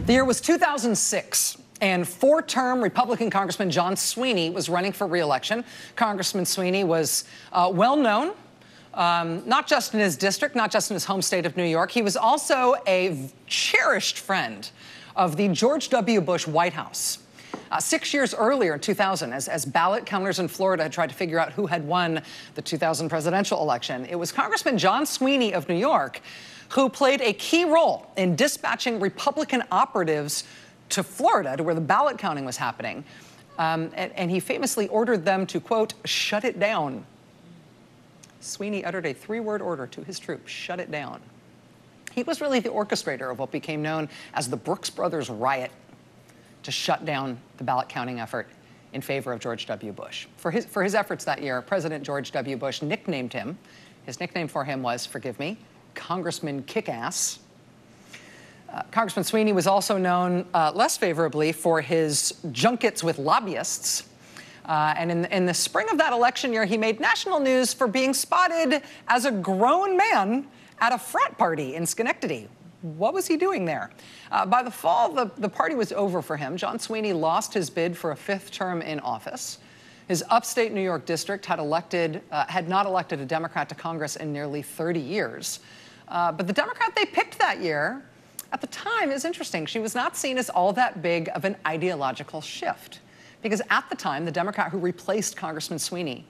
The year was 2006, and four-term Republican Congressman John Sweeney was running for re-election. Congressman Sweeney was well-known, not just in his district, not just in his home state of New York. He was also a cherished friend of the George W. Bush White House. 6 years earlier, in 2000, as ballot counters in Florida had tried to figure out who had won the 2000 presidential election, it was Congressman John Sweeney of New York who played a key role in dispatching Republican operatives to Florida, to where the ballot counting was happening. And he famously ordered them to, quote, shut it down. Sweeney uttered a three-word order to his troops: shut it down. He was really the orchestrator of what became known as the Brooks Brothers riot, to shut down the ballot counting effort in favor of George W. Bush. For his efforts that year, President George W. Bush nicknamed him, his nickname for him was, forgive me, Congressman Kickass. Congressman Sweeney was also known less favorably for his junkets with lobbyists. And in the spring of that election year, he made national news for being spotted as a grown man at a frat party in Schenectady. What was he doing there? By the fall, the party was over for him. John Sweeney lost his bid for a fifth term in office. His upstate New York district had not elected a Democrat to Congress in nearly 30 years. But the Democrat they picked that year, at the time, is interesting. She was not seen as all that big of an ideological shift. Because at the time, the Democrat who replaced Congressman Sweeney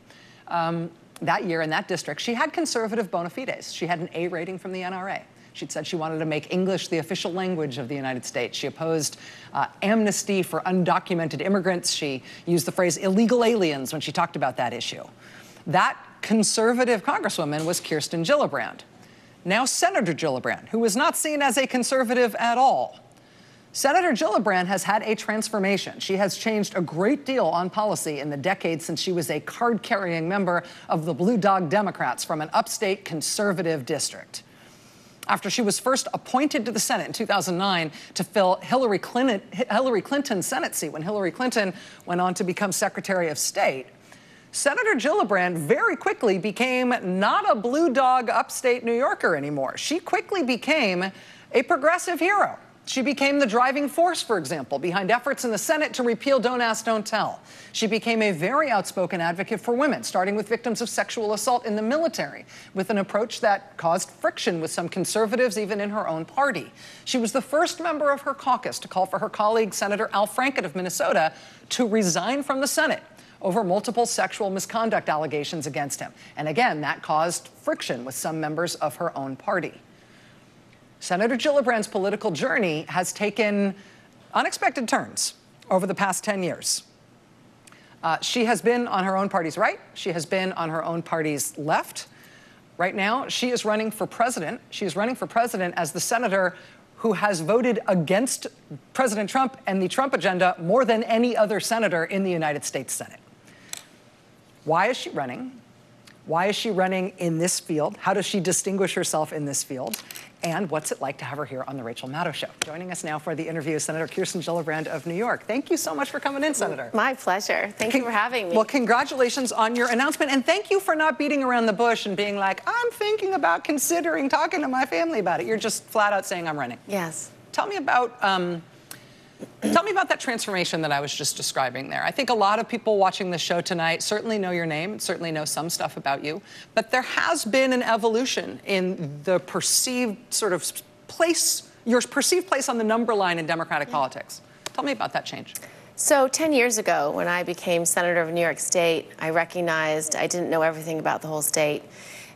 that year in that district, she had conservative bona fides. She had an A rating from the NRA. She'd said she wanted to make English the official language of the United States. She opposed amnesty for undocumented immigrants. She used the phrase illegal aliens when she talked about that issue. That conservative congresswoman was Kirsten Gillibrand. Now Senator Gillibrand, who was not seen as a conservative at all. Senator Gillibrand has had a transformation. She has changed a great deal on policy in the decades since she was a card-carrying member of the Blue Dog Democrats from an upstate conservative district. After she was first appointed to the Senate in 2009 to fill Hillary Clinton's Senate seat when Hillary Clinton went on to become Secretary of State, Senator Gillibrand very quickly became not a Blue Dog upstate New Yorker anymore. She quickly became a progressive hero. She became the driving force, for example, behind efforts in the Senate to repeal Don't Ask, Don't Tell. She became a very outspoken advocate for women, starting with victims of sexual assault in the military, with an approach that caused friction with some conservatives, even in her own party. She was the first member of her caucus to call for her colleague, Senator Al Franken of Minnesota, to resign from the Senate over multiple sexual misconduct allegations against him. And again, that caused friction with some members of her own party. Senator Gillibrand's political journey has taken unexpected turns over the past 10 years. She has been on her own party's right. She has been on her own party's left. Right now, she is running for president. She is running for president as the senator who has voted against President Trump and the Trump agenda more than any other senator in the United States Senate. Why is she running? Why is she running in this field? How does she distinguish herself in this field? And what's it like to have her here on The Rachel Maddow Show? Joining us now for the interview is Senator Kirsten Gillibrand of New York. Thank you so much for coming in, Senator. My pleasure. Thank you for having me. Well, congratulations on your announcement. And thank you for not beating around the bush and being like, I'm thinking about considering talking to my family about it. You're just flat out saying I'm running. Yes. Tell me about that transformation that I was just describing there. I think a lot of people watching the show tonight certainly know your name, certainly know some stuff about you, but there has been an evolution in the perceived sort of place, your perceived place on the number line in Democratic politics. Tell me about that change. So 10 years ago, when I became Senator of New York State, I recognized I didn't know everything about the whole state.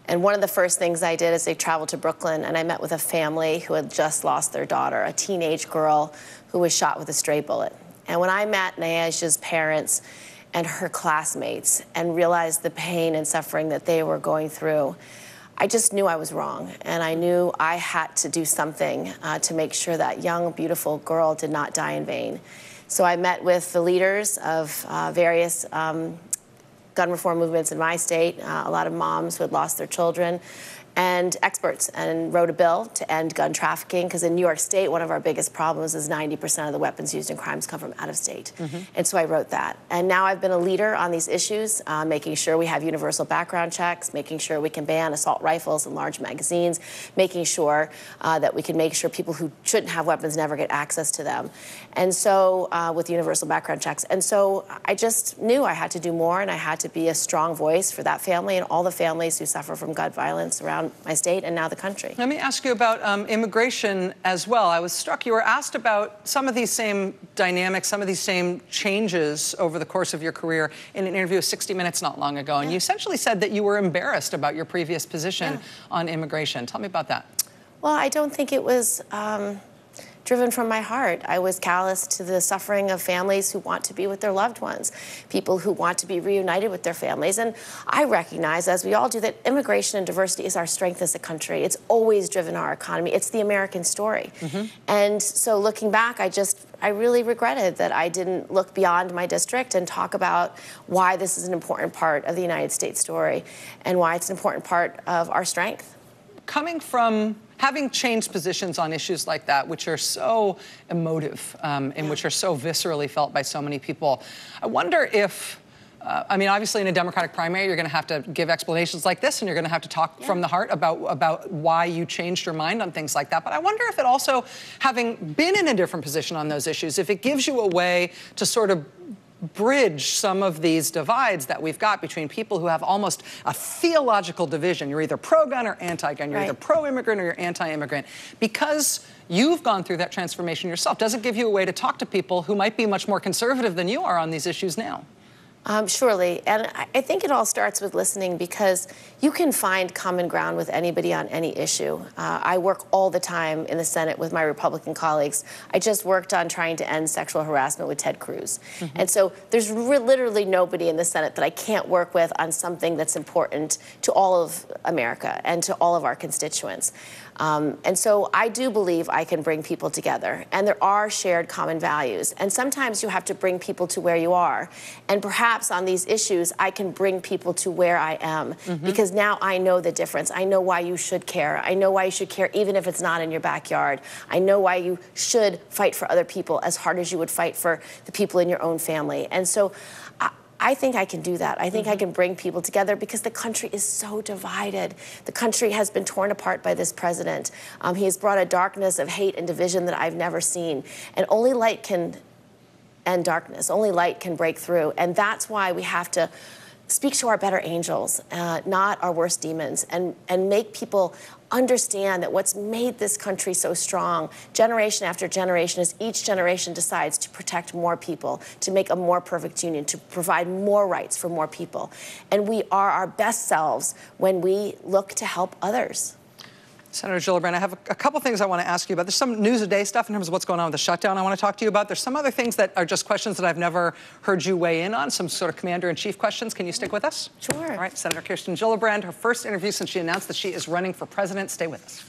And one of the first things I did is I traveled to Brooklyn, and I met with a family who had just lost their daughter, a teenage girl who was shot with a stray bullet. And when I met Nayaja's parents and her classmates and realized the pain and suffering that they were going through, I just knew I was wrong. And I knew I had to do something to make sure that young, beautiful girl did not die in vain. So I met with the leaders of various gun reform movements in my state, a lot of moms who had lost their children. and experts and wrote a bill to end gun trafficking, because in New York State, one of our biggest problems is 90% of the weapons used in crimes come from out of state. And so I wrote that. And now I've been a leader on these issues, making sure we have universal background checks, making sure we can ban assault rifles and large magazines, making sure that we can make sure people who shouldn't have weapons never get access to them. And so with universal background checks. And so I just knew I had to do more, and I had to be a strong voice for that family and all the families who suffer from gun violence around my state and now the country. Let me ask you about immigration as well. I was struck, you were asked about some of these same dynamics, some of these same changes over the course of your career in an interview with 60 Minutes not long ago. And you essentially said that you were embarrassed about your previous position on immigration. Tell me about that. Well, I don't think it was driven from my heart. I was callous to the suffering of families who want to be with their loved ones, people who want to be reunited with their families. And I recognize, as we all do, that immigration and diversity is our strength as a country. It's always driven our economy. It's the American story. And so looking back, I really regretted that I didn't look beyond my district and talk about why this is an important part of the United States story and why it's an important part of our strength. Coming from having changed positions on issues like that, which are so emotive and which are so viscerally felt by so many people, I wonder if, I mean, obviously in a Democratic primary, you're going to have to give explanations like this, and you're going to have to talk from the heart about why you changed your mind on things like that. But I wonder if it also, having been in a different position on those issues, if it gives you a way to sort of bridge some of these divides that we've got between people who have almost a theological division. You're either pro-gun or anti-gun. You're either pro-immigrant or you're anti-immigrant. Because you've gone through that transformation yourself, does it give you a way to talk to people who might be much more conservative than you are on these issues now? Surely. And I think it all starts with listening, because you can find common ground with anybody on any issue. I work all the time in the Senate with my Republican colleagues. I just worked on trying to end sexual harassment with Ted Cruz. And so there's literally nobody in the Senate that I can't work with on something that's important to all of America and to all of our constituents. And so I do believe I can bring people together, and there are shared common values. And sometimes you have to bring people to where you are. And perhaps on these issues, I can bring people to where I am, because now I know the difference. I know why you should care. I know why you should care even if it's not in your backyard. I know why you should fight for other people as hard as you would fight for the people in your own family. And so I think I can do that. I think I can bring people together, because the country is so divided. The country has been torn apart by this president. He has brought a darkness of hate and division that I've never seen. And only light can end darkness. Only light can break through. And that's why we have to speak to our better angels, not our worst demons, and make people understand that what's made this country so strong generation after generation is each generation decides to protect more people, to make a more perfect union, to provide more rights for more people. And we are our best selves when we look to help others. Senator Gillibrand, I have a couple things I want to ask you about. There's some news of day stuff in terms of what's going on with the shutdown I want to talk to you about. There's some other things that are just questions that I've never heard you weigh in on, some sort of commander-in-chief questions. Can you stick with us? Sure. All right, Senator Kirsten Gillibrand, her first interview since she announced that she is running for president. Stay with us.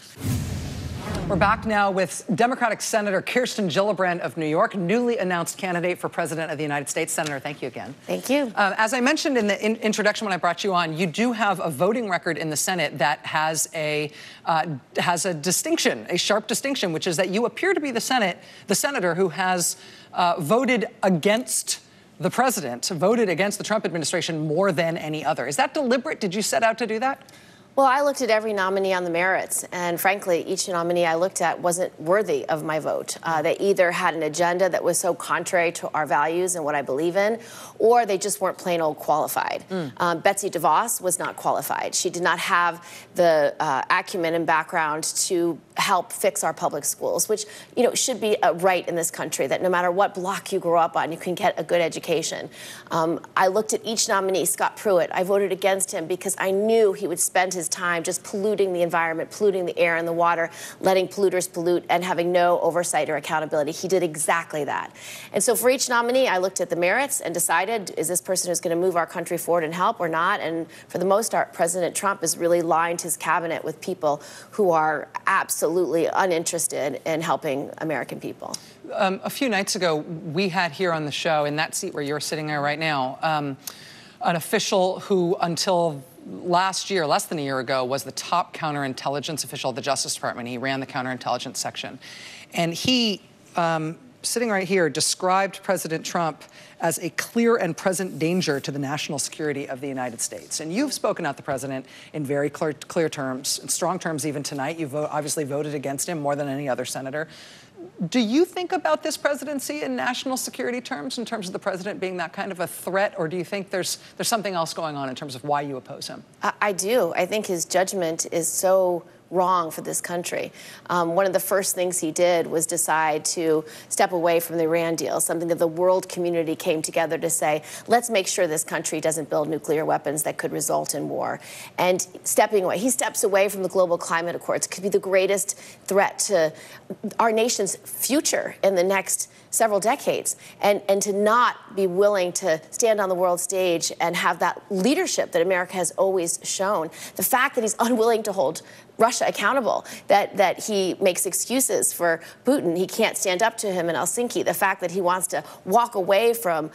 We're back now with Democratic Senator Kirsten Gillibrand of New York, newly announced candidate for President of the United States. Senator, thank you again. Thank you. As I mentioned in the introduction when I brought you on, you do have a voting record in the Senate that has a distinction, a sharp distinction, which is that you appear to be the senator who has voted against the president, voted against the Trump administration more than any other. Is that deliberate? Did you set out to do that? Well, I looked at every nominee on the merits, and frankly, each nominee I looked at wasn't worthy of my vote. They either had an agenda that was so contrary to our values and what I believe in, or they just weren't plain old qualified. Betsy DeVos was not qualified. She did not have the acumen and background to help fix our public schools, which, you know, should be a right in this country, that no matter what block you grow up on, you can get a good education. I looked at each nominee. Scott Pruitt, I voted against him because I knew he would spend his time just polluting the environment, polluting the air and the water, letting polluters pollute, and having no oversight or accountability. He did exactly that. And so for each nominee, I looked at the merits and decided, is this person who's going to move our country forward and help or not? And for the most part, President Trump has really lined his cabinet with people who are absolutely uninterested in helping American people. A few nights ago, we had here on the show, in that seat where you're sitting there right now, an official who, until last year, less than a year ago, was the top counterintelligence official of the Justice Department. He ran the counterintelligence section. And he, sitting right here, described President Trump as a clear and present danger to the national security of the United States. And you've spoken out the president in very clear terms, in strong terms even tonight. You've obviously voted against him more than any other senator. Do you think about this presidency in national security terms, in terms of the president being that kind of a threat, or do you think there's something else going on in terms of why you oppose him? I do. I think his judgment is so wrong for this country. One of the first things he did was decide to step away from the Iran deal, something that the world community came together to say, let's make sure this country doesn't build nuclear weapons that could result in war. And stepping away, he steps away from the global climate accords. It could be the greatest threat to our nation's future in the next several decades, and to not be willing to stand on the world stage and have that leadership that America has always shown. The fact that he's unwilling to hold Russia accountable, that he makes excuses for Putin, he can't stand up to him in Helsinki, the fact that he wants to walk away from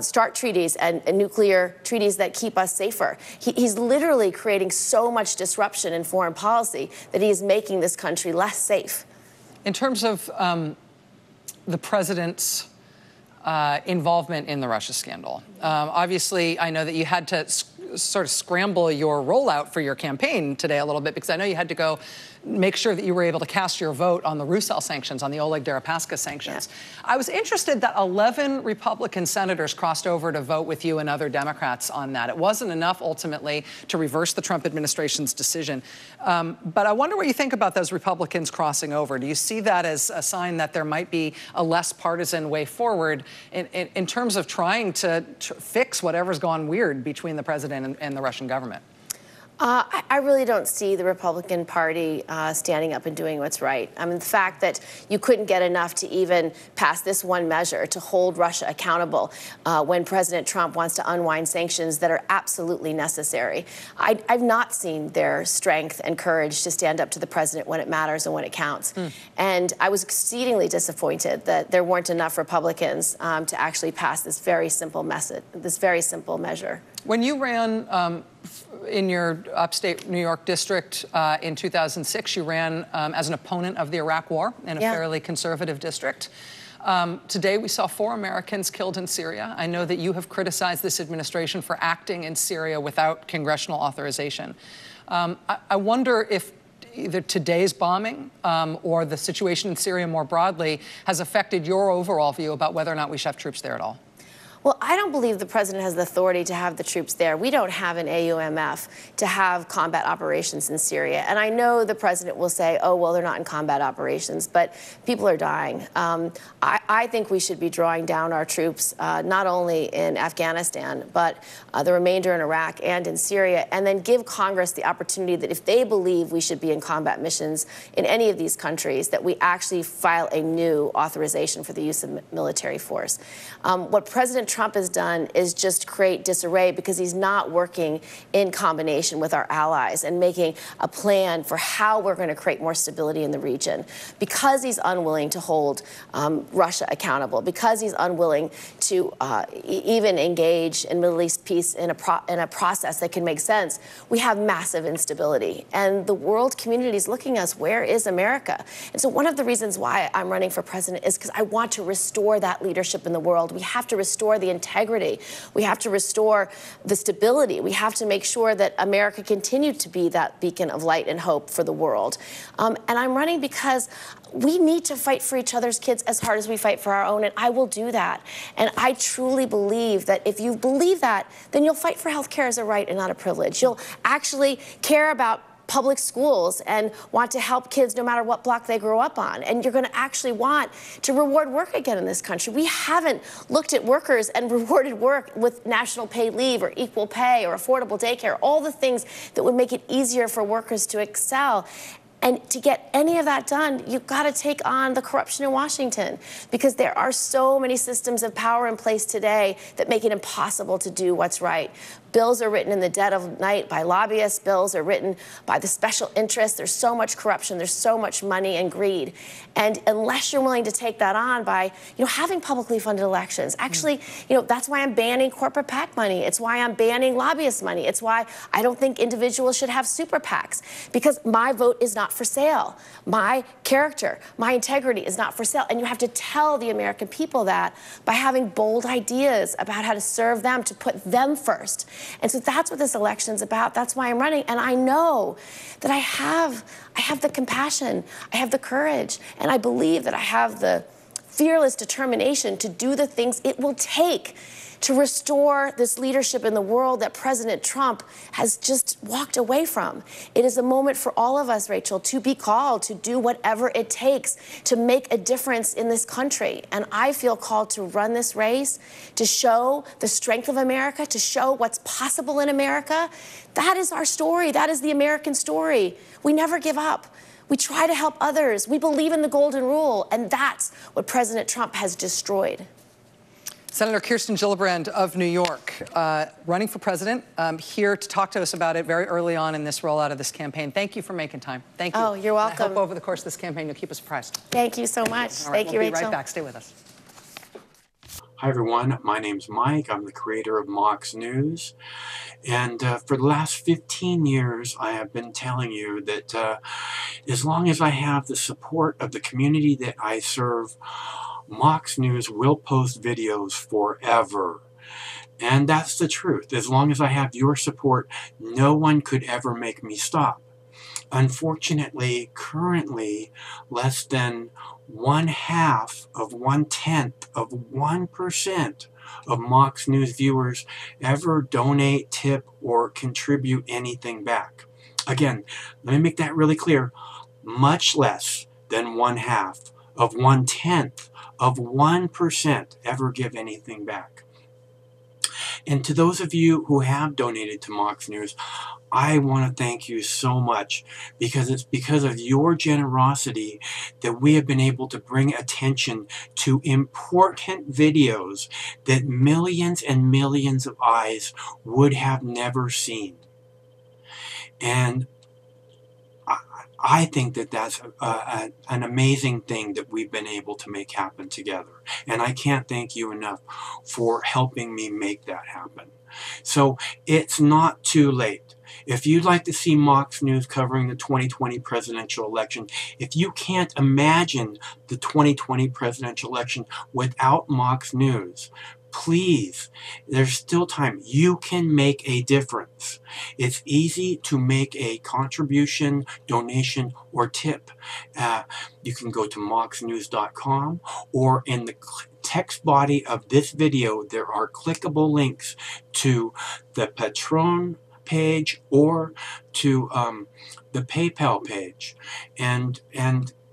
START treaties and nuclear treaties that keep us safer. He's literally creating so much disruption in foreign policy that he is making this country less safe. In terms of the president's involvement in the Russia scandal. Obviously, I know that you had to sort of scramble your rollout for your campaign today a little bit, because I know you had to go make sure that you were able to cast your vote on the Rusal sanctions, on the Oleg Deripaska sanctions. Yeah. I was interested that 11 Republican senators crossed over to vote with you and other Democrats on that. It wasn't enough, ultimately, to reverse the Trump administration's decision. But I wonder what you think about those Republicans crossing over. Do you see that as a sign that there might be a less partisan way forward in terms of trying to fix whatever's gone weird between the president and the Russian government? I really don't see the Republican Party standing up and doing what's right. I mean, the fact that you couldn't get enough to even pass this one measure to hold Russia accountable when President Trump wants to unwind sanctions that are absolutely necessary. I've not seen their strength and courage to stand up to the president when it matters and when it counts. And I was exceedingly disappointed that there weren't enough Republicans to actually pass this very simple measure. When you ran in your upstate New York district in 2006, you ran as an opponent of the Iraq War in a fairly conservative district. Today, we saw 4 Americans killed in Syria. I know that you have criticized this administration for acting in Syria without congressional authorization. I wonder if either today's bombing or the situation in Syria more broadly has affected your overall view about whether or not we should have troops there at all. Well, I don't believe the president has the authority to have the troops there. We don't have an AUMF to have combat operations in Syria. And I know the president will say, oh, well, they're not in combat operations, but people are dying. I think we should be drawing down our troops, not only in Afghanistan, but the remainder in Iraq and in Syria, and then give Congress the opportunity that if they believe we should be in combat missions in any of these countries, that we actually file a new authorization for the use of military force. What President Trump has done is just create disarray because he's not working in combination with our allies and making a plan for how we're going to create more stability in the region. Because he's unwilling to hold Russia accountable, because he's unwilling to even engage in Middle East peace in a process that can make sense, we have massive instability. And the world community is looking at us, where is America? And so one of the reasons why I'm running for president is because I want to restore that leadership in the world. We have to restore the integrity. We have to restore the stability. We have to make sure that America continues to be that beacon of light and hope for the world. And I'm running because we need to fight for each other's kids as hard as we fight for our own, and I will do that. And I truly believe that if you believe that, then you'll fight for health care as a right and not a privilege. You'll actually care about public schools and want to help kids no matter what block they grow up on. And you're going to actually want to reward work again in this country. We haven't looked at workers and rewarded work with national paid leave or equal pay or affordable daycare, all the things that would make it easier for workers to excel. And to get any of that done, you've got to take on the corruption in Washington, because there are so many systems of power in place today that make it impossible to do what's right. Bills are written in the dead of night by lobbyists. Bills are written by the special interests. There's so much corruption. There's so much money and greed. And unless you're willing to take that on by, having publicly funded elections, actually, that's why I'm banning corporate PAC money. It's why I'm banning lobbyist money. It's why I don't think individuals should have super PACs, because my vote is not for sale. My character, my integrity is not for sale. And you have to tell the American people that by having bold ideas about how to serve them, to put them first. And so that's what this election's about. That's why I'm running. And I know that I have the compassion, I have the courage, and I believe that I have the fearless determination to do the things it will take to restore this leadership in the world that President Trump has just walked away from. It is a moment for all of us, Rachel, to be called to do whatever it takes to make a difference in this country. And I feel called to run this race, to show the strength of America, to show what's possible in America. That is our story. That is the American story. We never give up. We try to help others. We believe in the golden rule. And that's what President Trump has destroyed. Senator Kirsten Gillibrand of New York, running for president, here to talk to us about it very early on in this rollout of this campaign. Thank you for making time. Thank you. Oh, you're welcome. I hope over the course of this campaign you'll keep us apprised. Thank you so much. All right, Thank you, Rachel. We'll be right back. Stay with us. Hi, everyone. My name's Mike. I'm the creator of Mox News. And for the last 15 years, I have been telling you that as long as I have the support of the community that I serve, Mox News will post videos forever. And that's the truth. As long as I have your support, no one could ever make me stop. Unfortunately, currently, less than 1/1% of Mox News viewers ever donate, tip, or contribute anything back. Again, let me make that really clear. Much less than 1/1% ever give anything back. And to those of you who have donated to Mox News, I want to thank you so much, because it's because of your generosity that we have been able to bring attention to important videos that millions and millions of eyes would have never seen. And I think that that's an amazing thing that we've been able to make happen together. And I can't thank you enough for helping me make that happen. So it's not too late. If you'd like to see Mox News covering the 2020 presidential election, if you can't imagine the 2020 presidential election without Mox News, please, there's still time. You can make a difference. It's easy to make a contribution, donation, or tip. You can go to moxnews.com, or in the text body of this video, there are clickable links to the Patreon page or to the PayPal page. And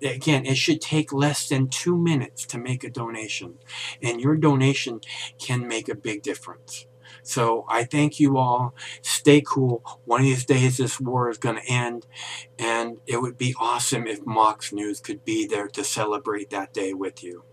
again, it should take less than 2 minutes to make a donation, and your donation can make a big difference. So I thank you all. Stay cool. One of these days this war is going to end, and it would be awesome if Mox News could be there to celebrate that day with you.